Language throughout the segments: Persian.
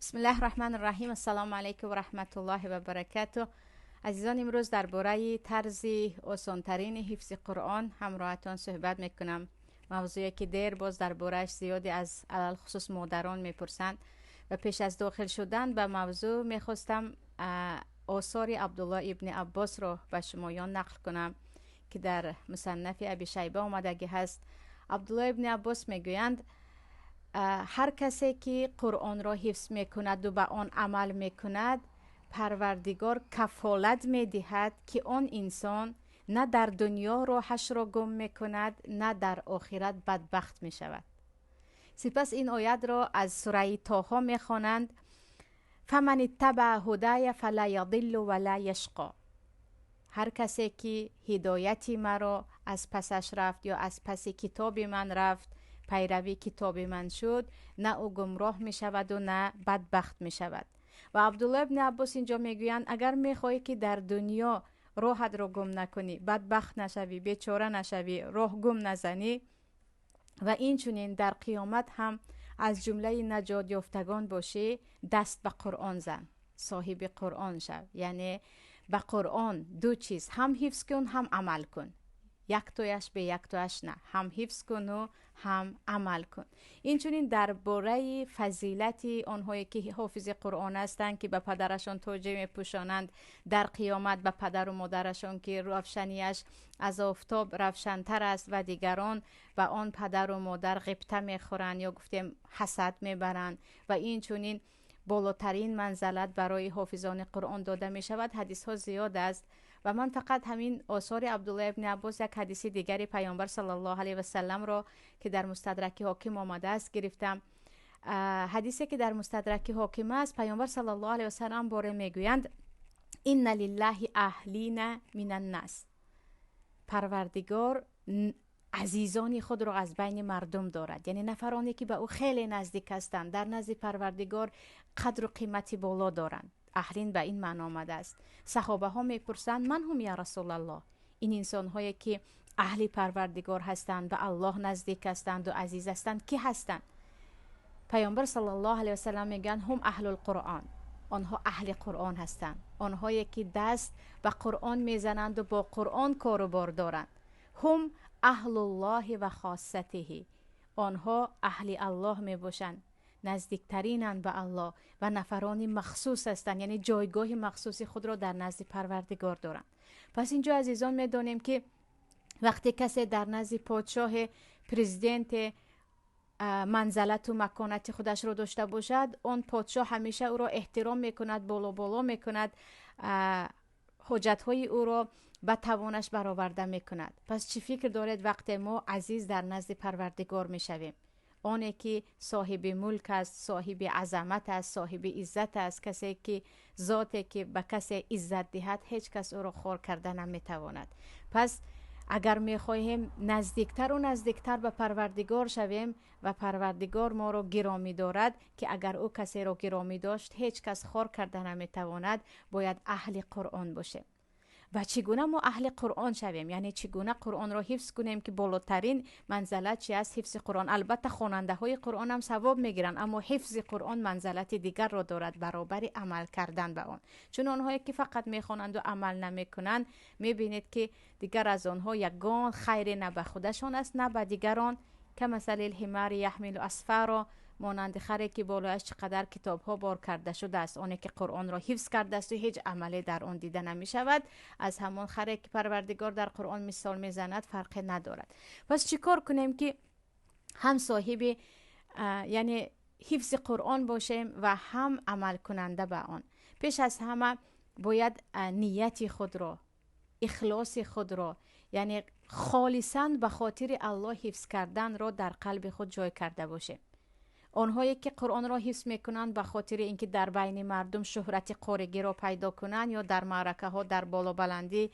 بسم الله الرحمن الرحیم. السلام علیکم و رحمت الله و برکاته. عزیزان، امروز درباره طرز آسان‌ترین حفظ قرآن همراهتان صحبت میکنم. موضوعی که دیر باز دربارهش زیادی از علل خصوص مادران میپرسند و پیش از داخل شدن به موضوع میخواستم آثار عبدالله ابن عباس را به شمایان نقل کنم که در مصنف ابی شیبه آمدگی هست. عبدالله ابن عباس میگویند هر کسی که قرآن را حفظ میکند و به آن عمل میکند، پروردگار کفالت میدهد که آن انسان نه در دنیا راهش را گم میکند نه در آخرت بدبخت میشود. سپس این آیت را از سوره طه میخوانند: فمن اتبع هدای فلا یضل ولا یشقی. هر کسی که هدایتی مرا از پسش رفت یا از پس کتاب من رفت، پیروی کتاب من شد، نه او گمراه می شود و نه بدبخت می شود. و عبدالله ابن عباس اینجا می گویند اگر می خواهی که در دنیا راحت را گم نکنی، بدبخت نشوی، بیچاره نشوی، راه گم نزنی و این چنین در قیامت هم از جمله نجات یافتگان باشی، دست به قرآن زن، صاحب قرآن شو. یعنی به قرآن دو چیز هم حفظ کن هم عمل کن، یک تویش به یک تویش نه، هم حفظ کن و هم عمل کن. این چونین درباره فضیلت آنهایی که حافظ قرآن هستند که به پدرشان توجه میپوشانند، در قیامت به پدر و مادرشان که روشنیش از آفتاب روشنتر است و دیگران و آن پدر و مادر غبطه میخورند یا گفتیم حسد میبرند و این چونین بالاترین منزلت برای حافظان قرآن داده می شود. حدیث ها زیاد است و من فقط همین آثار عبدالله ابن عباس یک حدیث دیگری پیامبر صلی الله علیه و سلم را که در مستدرک حاکم آمده است گرفتم. حدیثی که در مستدرک حاکم است، پیامبر صلی الله علیه و سلم باره میگویند: ان لله اهلین من الناس. پروردگار عزیزانی خود را از بین مردم دارد، یعنی نفرانی که به او خیلی نزدیک هستند، در نزد پروردگار قدر و قیمتی بالا دارند. اهلین به این معنی آمده است. صحابه ها میپرسند من هم یا رسول الله؟ این انسان هایی که اهل پروردگار هستند، به الله نزدیک هستند و عزیز هستند، کی هستند؟ پیامبر صلی الله علیه و سلم میگن هم اهل القرآن. آنها اهل قرآن هستند، آنهایی که دست به قرآن میزنند و با قرآن کار و بار دارند. هم اهل الله و خاصته. آنها اهل الله می باشند، نزدیکترینند به الله و نفرانی مخصوص هستند، یعنی جایگاه مخصوصی خود را در نزد پروردگار دارند. پس اینجا عزیزان می دانیم که وقتی کسی در نزد پادشاه، پرزیدنت منزلت و مکانت خودش را داشته باشد، آن پادشاه همیشه او را احترام میکند، بالا میکند، حاجت های او را به توانش برآورده میکند. پس چی فکر دارید وقتی ما عزیز در نزد پروردگار میشویم؟ آنی که صاحب ملک است، صاحب عظمت است، صاحب عزت است، کسی که ذاتی که به کسی عزت دهد هیچ کس او را خوار کرده نمیتواند. پس اگر میخواهیم نزدیکتر و نزدیکتر به پروردگار شویم و پروردگار ما را گرامی دارد که اگر او کسی را گرامی داشت هیچ کس خوار کرده نمیتواند، باید اهل قرآن باشیم. و چگونه ما اهل قرآن شویم؟ یعنی چگونه قرآن را حفظ کنیم که بالاترین منزلت چی است؟ حفظ قرآن. البته خواننده های قرآن هم ثواب میگیرند، اما حفظ قرآن منزلت دیگر را دارد برابر عمل کردن به آن. چون آنهایی که فقط میخوانند و عمل نمیکنند، میبینید که دیگر از آنها یگان خیر نه به خودشان است نه به دیگران، که مثل الحمار یحمل اسفارا، مانند خری که بالایش چقدر کتاب ها بار کرده شده است. آنی که قرآن را حفظ کرده است و هیچ عملی در آن دیده نمی شود، از همان خری که پروردگار در قرآن مثال میزند فرق ندارد. پس چیکار کنیم که هم صاحب یعنی حفظ قرآن باشیم و هم عمل کننده به آن؟ پیش از همه باید نیت خود را، اخلاص خود را، یعنی خالصاً به خاطر الله حفظ کردن را در قلب خود جای کرده باشیم. آنهایی که قرآن را حفظ میکنند به خاطر اینکه در بین مردم شهرت قارگی را پیدا کنند یا در معرکه ها در بالا بلندی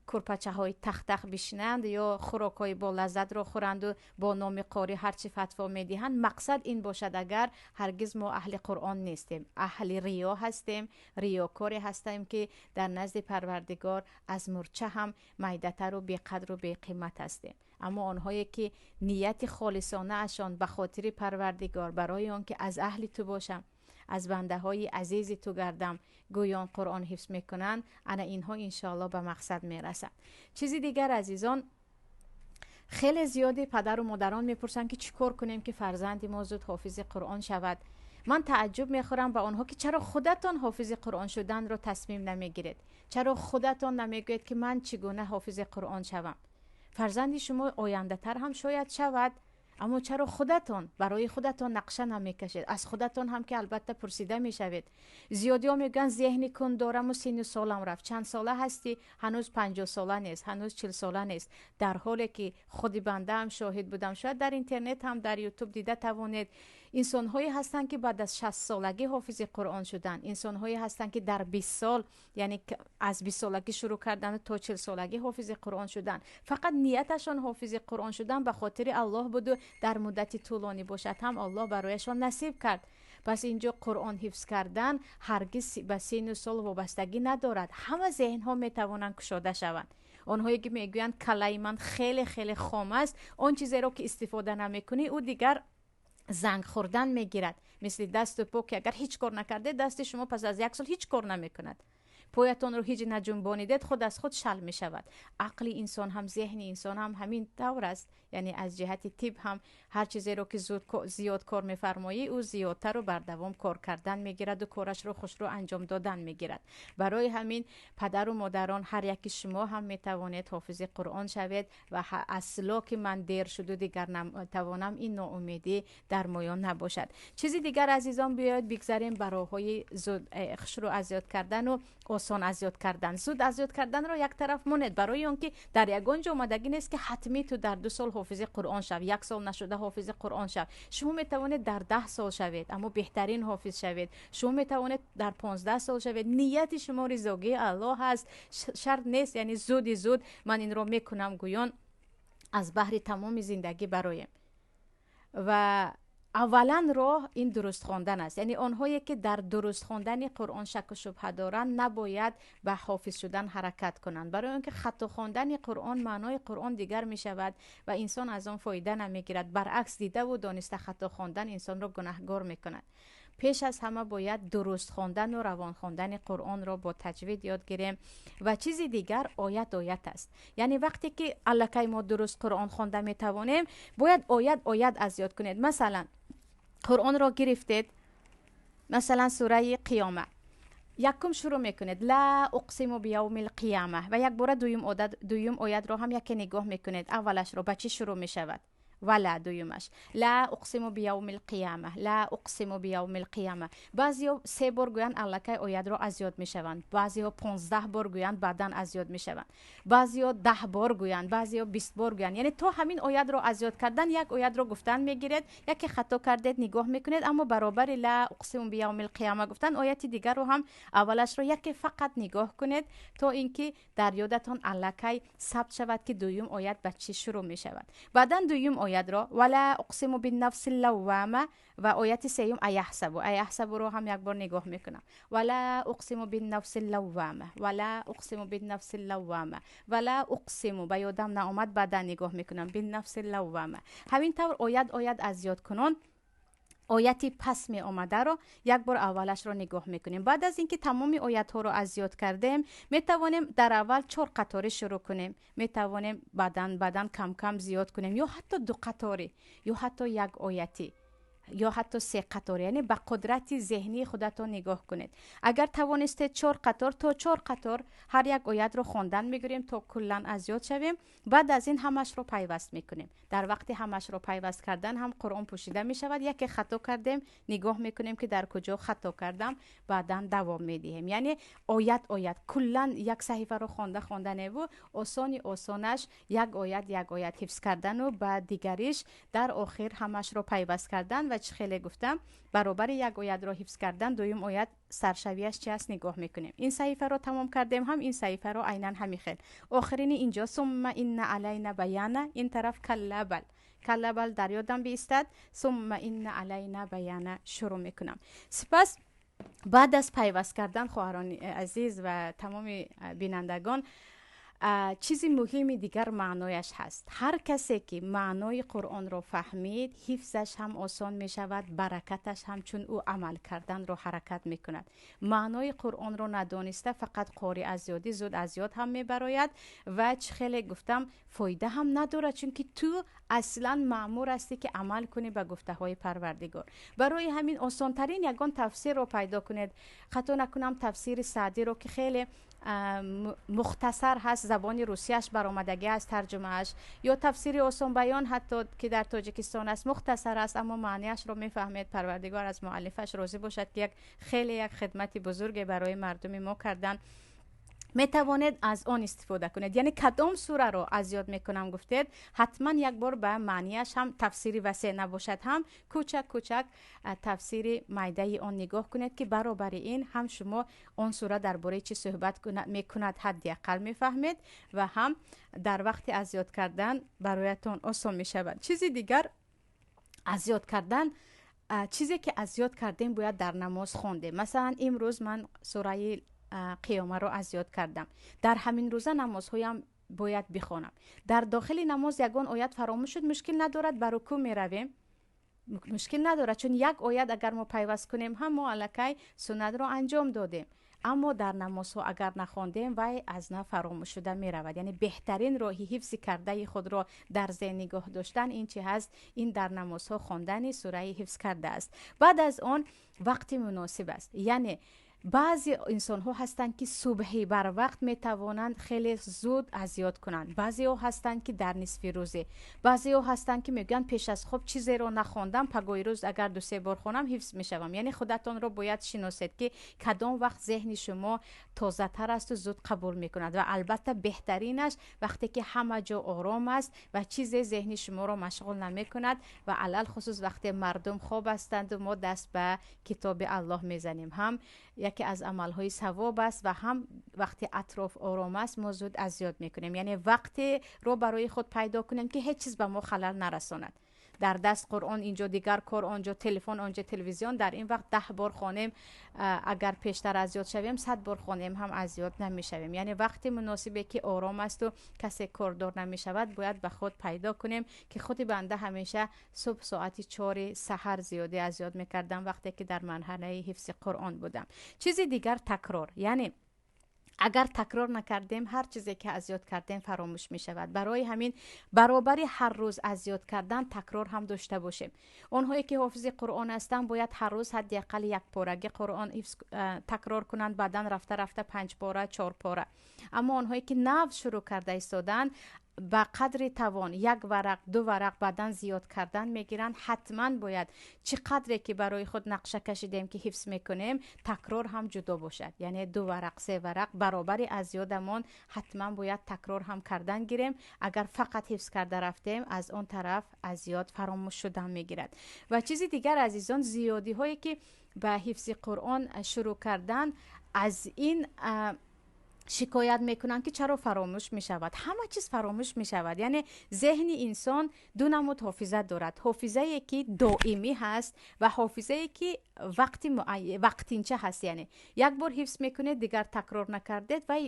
کرپچه های تختخ بشنند یا خوراک های با لذت را خورند و با نام قاری هرچی فتوا میدهند، مقصد این باشد، اگر هرگز ما اهل قرآن نیستیم، اهل ریا هستیم، ریاکاری هستیم که در نزد پروردگار از مرچه هم میدتر و بیقدر و بیقیمت هستیم. اما آنهایی که نیت خالصانه اشان به خاطر پروردگار، برای آن که از اهل تو باشم، از بنده های عزیز تو گردم گویان قرآن حفظ میکنند، انا اینها انشاءالله به مقصد میرسند. چیزی دیگر عزیزان، خیلی زیادی پدر و مادران میپرسن که چیکار کنیم که فرزند ما زود حافظ قرآن شود. من تعجب میخورم به آنها که چرا خودتان حافظ قرآن شدن رو تصمیم نمیگیرید؟ چرا خودتان نمیگوید که من چگونه حافظ قرآن شوم؟ فرزندی شما آینده تر هم شاید شود، اما چرا خودتان برای خودتان نقشه نمیکشید؟ از خودتان هم که البته پرسیده میشوید. زیادی ها میگن ذهنی کن دارم و سن سالم رفت. چند ساله هستی؟ هنوز 50 ساله نیست، هنوز 40 ساله نیست. در حالی که خودی بنده هم شاهد بودم، شاید در اینترنت هم در یوتیوب دیده توانید، انسان هایی هستند که بعد از 60 سالگی حافظ قرآن شدن. انسان هایی هستند که در 20 سال، یعنی از 20 سالگی شروع کردن تا 40 سالگی حافظ قرآن شدن. فقط نیتشان حافظ قرآن شدن به خاطر الله بود و در مدت طولانی باشد هم الله برایشان نصیب کرد. پس اینجا قرآن حفظ کردن هرگز به سن و سال وابستگی ندارد. همه ذهن ها می توانند گشاده شوند. آنهایی که میگویند کلای من خیلی خیلی خام است، آن چیزی را که استفاده نمیکنی او دیگر زنگ خوردن میگیرد. مثل دست و پا که اگر هیچ کار نکرده، دست شما پس از 1 سال هیچ کار نمیکند. پایتان رو هیچ نجنبانیدید، خود از خود شل می شود. عقل انسان هم، ذهن انسان هم همین طور است. یعنی از جهت طب هم هر چیزی رو که زیاد کار میفرمایی او زیادتر رو بر دوام کار کردن میگیرد و کارش رو خوش رو انجام دادن میگیرد. برای همین پدر و مادران هر یکی شما هم میتوانید حافظ قرآن شوید و اصلا که من دیر شد و دیگر نتوانم، این ناامیدی در مایان نباشد. چیزی دیگر عزیزان بیاید بگذاریم برای زود خوش رو اذیت کردن و آسان اذیت کردن. زود اذیت کردن رو یک طرف مونید، برای اون که در یگانجا آمدگی نیست که حتمی تو در 2 سال حافظ قرآن شو، 1 سال نشده حافظ قرآن شو. شما میتوانید در 10 سال شوید اما بهترین حافظ شوید. شما میتوانید در 15 سال شوید. نیت شما رضایت الله هست، شرط نیست یعنی زود من این رو میکنم گویان از بحر تمام زندگی برایم. و اولا راه این درست خواندن است. یعنی آنهایی که در درست خواندن قرآن شک و شبهه دارند نباید به حافظ شدن حرکت کنند، برای اینکه خطا خواندن قرآن معنای قرآن دیگر می شود و انسان از آن فایده نمیگیرد. برعکس دیده و دانسته خطا خواندن انسان را گناهکار میکند. پیش از همه باید درست خواندن و روان خواندن قرآن را با تجوید یاد گیریم. و چیزی دیگر آیت است. یعنی وقتی که الکی ما درست قرآن خوانده می توانیم، باید آیت از یاد کنید. مثلا قرآن را گرفتید، مثلا سوره قیامه، یکم شروع میکنید لا اقسم بیوم القیامه و یک بار دویم آیت را هم یک نگاه میکنید. اولش را با چی شروع میشود؟ ولا دویمش لا اقسم بیوم القیامه، لا اقسم بیوم القیامه. بعضیا 3 بار گویند الکی آیت را از یاد میشوند، بعضیا 15 بار گویند بعدن از یاد میشوند، بعضیا 10 بار گویند، بعضیا 20 بار گویند. یعنی تو همین آیت را از یاد کردن یک آیت را گفتن میگیرید، یکی خطا کردید نگاه میکنید، اما برابر لا اقسم بیوم القیامه گفتن آیت دیگر رو هم اولش را یکی فقط نگاه کنید تا اینکه در یادتان الکی ثبت شود که دویم آیت به چی شروع میشود. بعدن دویم آیت را ولا اقسم بالنفس اللوامه و آیت سیوم ایحسب رو هم یک بار نگاه میکنم. ولا اقسم بالنفس اللوامه، ولا اقسم بالنفس اللوامه، ولا اقسم به یادم نآمد بعدا نگاه میکنم بالنفس اللوامه. همین طور آیت از یاد کنون آیتی پس می آمده رو یک بار اولش رو نگاه میکنیم. بعد از اینکه تمامی آیت ها رو از یاد کردیم، می توانیم در اول 4 قطاره شروع کنیم، می توانیم بعدن کم کم زیاد کنیم، یا حتی 2 قطاره، یا حتی 1 آیتی، یا حتی 3 قطار. یعنی به قدرت ذهنی خودتون نگاه کنید. اگر توانستید 4 قطار تا 4 قطار هر یک آیت رو خواندن میگیریم تا کلا از یاد شویم. بعد از این همش رو پیوست میکنیم. در وقت همش رو پیوست کردن هم قرآن پوشیده میشود. یک خطا کردیم نگاه میکنیم که در کجا خطا کردم، بعدا دوام میدیم. یعنی آیت کلا یک صحیفه رو خواندن و آسانش یک آیت حفظ کردن و بعد دیگریش در آخر همش رو پیوست کردن. و چه خیلی گفتم برابر 1 آیت را حفظ کردن دویم آیت سرشویش چی است نگاه میکنیم. این صحیفه رو تمام کردیم، هم این صحیفه رو عیناً همین خیل. آخرین اینجا ثم ان علینا بیانه، این طرف کلا بل در یادم بیستد، ثم ان علینا بیانه شروع میکنم. سپس بعد از پیوست کردن خواهران عزیز و تمام بینندگان، چیزی مهمی دیگر معنایش هست. هر کسی که معنای قرآن رو فهمید، حفظش هم آسان می شود، برکتش هم، چون او عمل کردن رو حرکت می کند. معنای قرآن رو ندانسته فقط قاری از زیادی زود از یاد هم می براید و خیلی گفتم فایده هم نداره، چون که تو اصلا مأمور هستی که عمل کنی به گفته های پروردگار. برای همین آسان ترین یگان تفسیر رو پیدا کنید. خطا نکنم تفسیر سعدی رو که خیلی مختصر هست، زبان روسیش برآمدگی است ترجمهش، یا تفسیر آسان بیان حتی که در تاجیکستان است مختصر است اما معنیش رو میفهمید. پروردگار از مؤلفش راضی باشد که یک خدمتی بزرگ برای مردم ما کردن. می توانید از آن استفاده کنید. یعنی کدام سوره رو از یاد میکنم گفتید، حتما یک بار به معنیش هم تفسیری وسیع نباشد هم کوچک کوچک تفسیر میده آن نگاه کنید که برابر این هم شما آن سوره درباره چی صحبت میکند حداقل میفهمید و هم در وقت از یاد کردن برایتان آسان میشود. چیزی دیگر از یاد کردن، چیزی که از یاد کردیم باید در نماز خونده. مثلا امروز من سوره قیامه رو از یاد کردم، در همین روزه نمازهایم باید بخوانم. در داخل نماز یگان آیت فراموش شد، مشکل ندارد، بر رکوع می رویم، مشکل ندارد، چون یک آیت اگر ما پیوست کنیم هم ما الکی سنت رو انجام دادیم. اما در نمازها اگر نخواندیم وای از نه فراموش شده می رود. یعنی بهترین راهی حفظ کرده خود را در ذهن نگاه داشتن این چی هست؟ این در نمازها خواندن سوره حفظ کرده است. بعد از آن وقت مناسب است. یعنی بعضی انسان ها هستند که صبحی بر وقت می توانند خیلی زود از یاد کنند، بعضی ها هستند که در نصف روزه، بعضی ها هستند که میگن پیش از خواب چیزی رو نخواندم پگاهی روز اگر 2-3 بار خونم حفظ میشوم. یعنی خودتان رو باید شناسید که کدام وقت ذهن شما تازه تر است و زود قبول میکند و البته بهترینش وقتی که همه جا آرام است و چیزی ذهن شما رو مشغول نمیکند و علل خصوص وقتی مردم خواب هستند و ما دست به کتاب الله میزنیم. هم یکی از عملهای ثواب است و هم وقتی اطراف آرام است ما زود از یاد میکنیم. یعنی وقتی رو برای خود پیدا کنیم که هیچ چیز به ما خلل نرساند. در دست قرآن، اینجا دیگر کار، آنجا تلفن، آنجا تلویزیون، در این وقت 10 بار خوانیم اگر پیشتر از یاد شویم 100 بار خوانیم هم از یاد نمیشویم. یعنی وقتی مناسبه که آرام است و کسی کاردار نمیشود باید به خود پیدا کنیم که خود بنده همیشه صبح ساعت 4 سحر زیاده از یاد میکردم وقتی که در مرحله حفظ قرآن بودم. چیزی دیگر تکرار، یعنی اگر تکرار نکردیم هر چیزی که از یاد کردیم فراموش می شود. برای همین برابر هر روز از یاد کردن تکرار هم داشته باشیم. اونهایی که حافظ قرآن هستند باید هر روز حداقل 1 پارگی قرآن تکرار کنند، بعدا رفته رفته 5 پاره 4 پاره. اما اونهایی که نو شروع کرده ایستادن با قدر توان 1 ورق 2 ورق بعدن زیاد کردن میگیرن. حتما باید چقدر که برای خود نقشه کشیدیم که حفظ میکنیم تکرار هم جدا باشد. یعنی 2 ورق 3 ورق برابر از یادمون حتما باید تکرار هم کردن گیریم. اگر فقط حفظ کرده رفتیم از اون طرف از یاد فراموش شدن میگیرد. و چیزی دیگر عزیزان، زیادی هایی که به حفظ قرآن شروع کردن از این شکایت میکنن که چرا فراموش میشود. همه چیز فراموش میشود. یعنی ذهن انسان دو نمود حافظه دارد، حافظه که دائمی هست و حافظه که وقتینچه هست. یعنی 1 بار حفظ میکنید دیگر تکرار نکردید و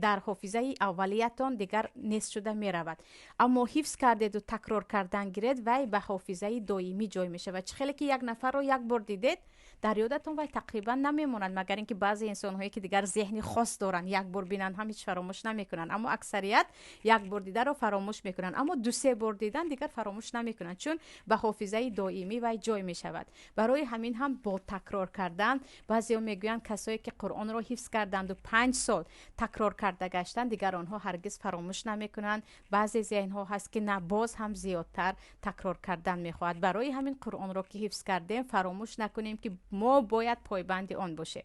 در حافظه اولیتان دیگر نیست شده می رود. اما حفظ کردید و تکرار کردن گیرید و به حافظه دائمی جای می شود. چه خیلی که 1 نفر رو 1 بار دیدید در یادتون و تقریبا نمیمونند، مگر اینکه بعضی انسان هایی که دیگر ذهنی خاص دارن 1 بار بینن هم هیچ فراموش نمیکنن. اما اکثریت 1 بار دیده رو فراموش میکنن، اما 2-3 بار دیدن دیگر فراموش نمیکنن چون به حافظه دائمی و جای می شود. برای همین هم با تکرار کردن، بعضیا میگویند کسایی که قرآن رو حفظ کردند و 5 سال تکرار کرده گشتن دیگر آنها هرگز فراموش نمیکنن. بعضی ذهن ها هست که نه، باز هم زیادتر تکرار کردن میخواهد. برای همین قرآن رو که حفظ کردیم فراموش نکنیم که ما باید پایبند آن باشیم.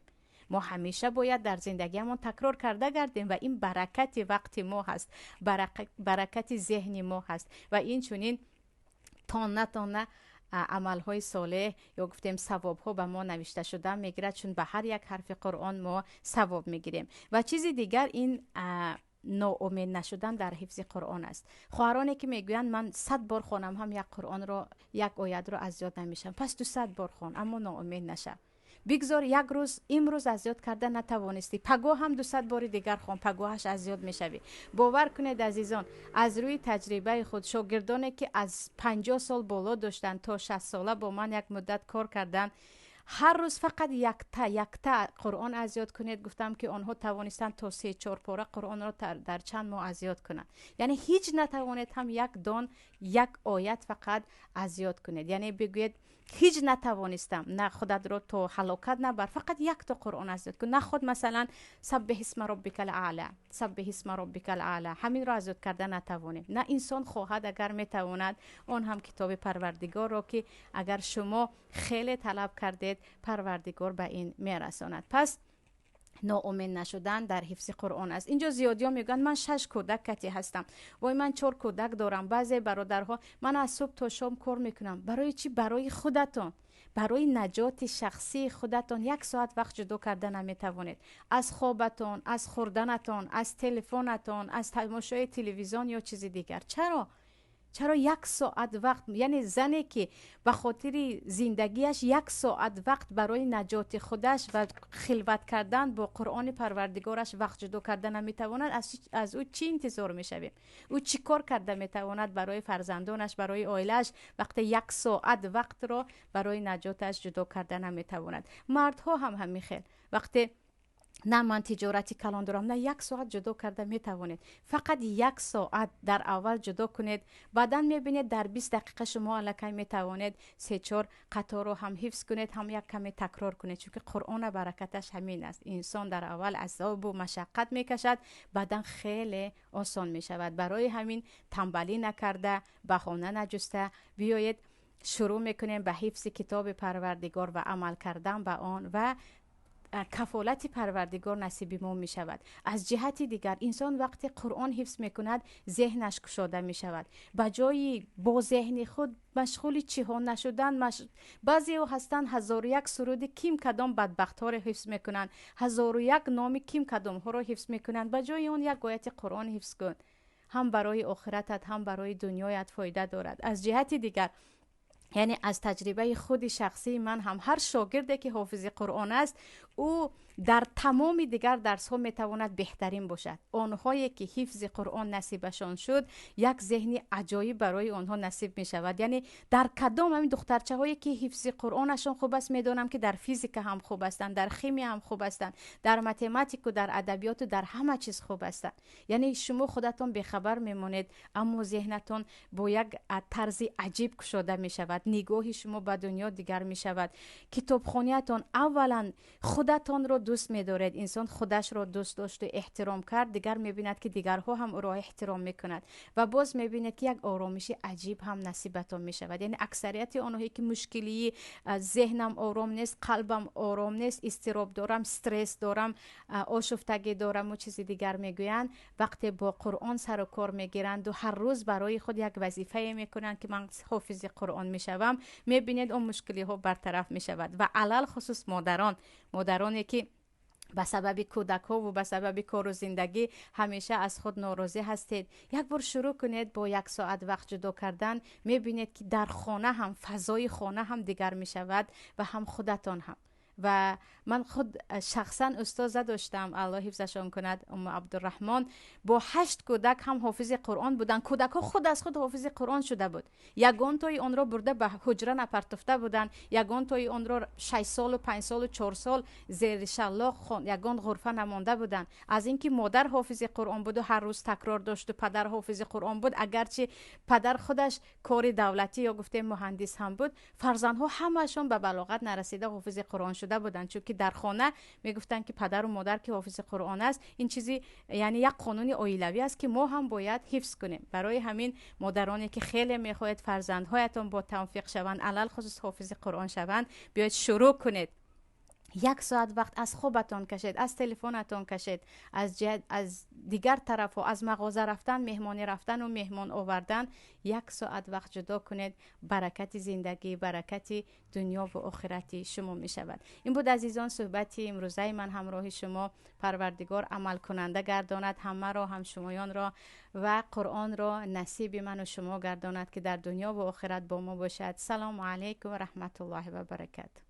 ما همیشه باید در زندگیمون تکرار کرده گردیم و این برکت وقت ما هست، برکت ذهن ما هست و این چونین تانه عملهای صالح یا گفتیم ثواب ها به ما نوشته شده میگیرد، چون به هر یک حرف قرآن ما ثواب میگیریم. و چیزی دیگر این ناامید نشدن در حفظ قرآن است. خواهرانی که میگویند من 100 بار خوانم هم 1 قرآن رو 1 آیت رو از یاد نمیشم، پس تو 100 بار خوان اما ناامید نشه. بگذار یک روز امروز از یاد کرده نتوانستی، پگاه هم 200 بار دیگر خوان، پگاهش از یاد میشوی. باور کنید عزیزان، از روی تجربه خود شاگردانی که از 50 سال بالا داشتن تا 60 ساله با من یک مدت کار کردن، هر روز فقط یک تا قرآن از یاد کنید. گفتم که آنها توانستند تا 3-4 پاره قرآن را در چند ماه از یاد کنند. یعنی هیچ نتوانید هم یک آیت فقط از یاد کنید. یعنی بگوید هیچ نتوانستم، نه خودت رو تو هلاکت نبر، فقط یک تا قرآن از یاد کن. نه خود مثلا سبح اسم ربک الاعلی، سبح اسم ربک الاعلی، همین را از یاد کرده نتوانیم. نه انسان خواهد اگر میتواند اون هم کتاب پروردگار را که اگر شما خیلی طلب کردید پروردگار به این میرساند. پس ناامید نشدن در حفظ قرآن است. اینجا زیادیا میگن من 6 کودکی هستم، وای من 4 کودک دارم. بعضی برادرها من از صبح تا شام کار میکنم. برای چی؟ برای خودتان، برای نجات شخصی خودتان 1 ساعت وقت جدا کرده نمیتوانید. از خوابتان، از خوردنتان، از تلفنتان، از تماشای تلویزیون یا چیز دیگر. چرا 1 ساعت وقت؟ یعنی زنی که به خاطر زندگیش 1 ساعت وقت برای نجات خودش و خلوت کردن با قرآن پروردگارش وقت جدا کردن نمیتواند، از او چی انتظار میشویم؟ او چی کار کرده میتواند برای فرزندانش، برای عائلش، وقتی 1 ساعت وقت را برای نجاتش جدا کردن نمیتواند؟ مردها هم همین خیل، وقتی نه من تجارتی کلان دارم، نه 1 ساعت جدا کرده میتوانید. فقط 1 ساعت در اول جدا کنید، بعدا میبینید در 20 دقیقه شما الکی میتوانید 3-4 قطار رو هم حفظ کنید، هم یک کمی تکرار کنید. چون که قرآن برکتش همین است. انسان در اول عذاب و مشقت میکشد، بعدا خیلی آسان میشود. برای همین تنبلی نکرده، بهانه نجسته بیایید شروع میکنیم به حفظ کتاب پروردگار و عمل کردن به آن و کفالت پروردگار نصیب ما می شود. از جهت دیگر انسان وقتی قرآن حفظ می کند ذهنش گشاده می شود. بجای با ذهن خود مشغول چیها نشدن، بعضی ها هستن 1001 سرود کیم کدام بدبخت ها را حفظ می کنند، 1001 نام کیم کدام ها را حفظ می کنند. بجای اون یک آیت قرآن حفظ کن، هم برای آخرتت هم برای دنیایت فایده دارد. از جهت دیگر یعنی از تجربه خود شخصی من هم، هر شاگردی که حافظ قرآن است او در تمام دیگر درس ها میتواند بهترین باشد. آنهایی که حفظ قرآن نصیبشان شد یک ذهن عجایب برای آنها نصیب می شود. یعنی در کدام همین دخترچه هایی که حفظ قرآنشان خوب است میدانم که در فیزیک هم خوب هستند، در شیمی هم خوب هستند، در متماتیک و در ادبیات و در همه چیز خوب هستند. یعنی شما خودتون بخبر میمونید اما ذهنتون با یک طرز عجیب گشاده می شود، نگاه شما به دنیا دیگر می شود. کتابخانیتون اولا خودتون رو دوست می‌دارید. انسان خودش را دوست داشت و احترام کرد، دیگر می‌بیند که دیگرها هم او را احترام می‌کند و باز می‌بیند که یک آرامش عجیب هم نصیبتون می‌شود. یعنی اکثریت آنهایی که مشکلی ذهنم آرام نیست، قلبم آرام نیست، اضطراب دارم، استرس دارم، آشفتگی دارم و چیزی دیگر میگویند، وقتی با قرآن سر و کار میگیرند و هر روز برای خود یک وظیفه میکنند که من حافظ قرآن میشوم، می‌بینید اون مشکلی ها برطرف می‌شود. و علل خصوص مادرانی که به سبب کودک ها و به سبب کار و زندگی همیشه از خود ناراضی هستید، یک بار شروع کنید با 1 ساعت وقت جدا کردن، میبینید که در خانه هم فضای خانه هم دیگر می شود و هم خودتان هم. و من خود شخصا استاد داشتم الله حفظشان کند، ام عبدالرحمن، با 8 کودک هم حافظ قرآن بودن. کودک ها خود از خود حافظ قرآن شده بود. یگان تای آن را برده به حجره نپرتفته بودن، یگان تای آن را 6 سال و 5 سال و 4 سال زیر شلاق یگان غرفه نمانده بودن. از اینکه مادر حافظ قرآن بود و هر روز تکرار داشت و پدر حافظ قرآن بود، اگرچه پدر خودش کار دولتی یا گفته مهندس هم بود، فرزندها همشون به بلاغت نرسیده حافظ قرآن شده بودن. چون که در خانه میگفتن که پدر و مادر که حافظ قرآن است، این چیزی یعنی یک قانون عائلوی است که ما هم باید حفظ کنیم. برای همین مادرانی که خیلی میخواهید فرزندهایتان با توفیق شوند، علل خصوص حافظ قرآن شوند، بیاید شروع کنید. 1 ساعت وقت از خوابتان کشید، از تلفنتان کشید، از دیگر طرف و از مغازه رفتن، مهمانی رفتن و مهمان آوردن 1 ساعت وقت جدا کنید. برکت زندگی، برکت دنیا و آخرتی شما می شود. این بود عزیزان صحبتی امروزه من. همراه شما پروردگار عمل کننده گرداند همه را، هم شمایان را، و قرآن را نصیب من و شما گرداند که در دنیا و آخرت با ما باشد. سلام علیکم و رحمت الله و برکاته.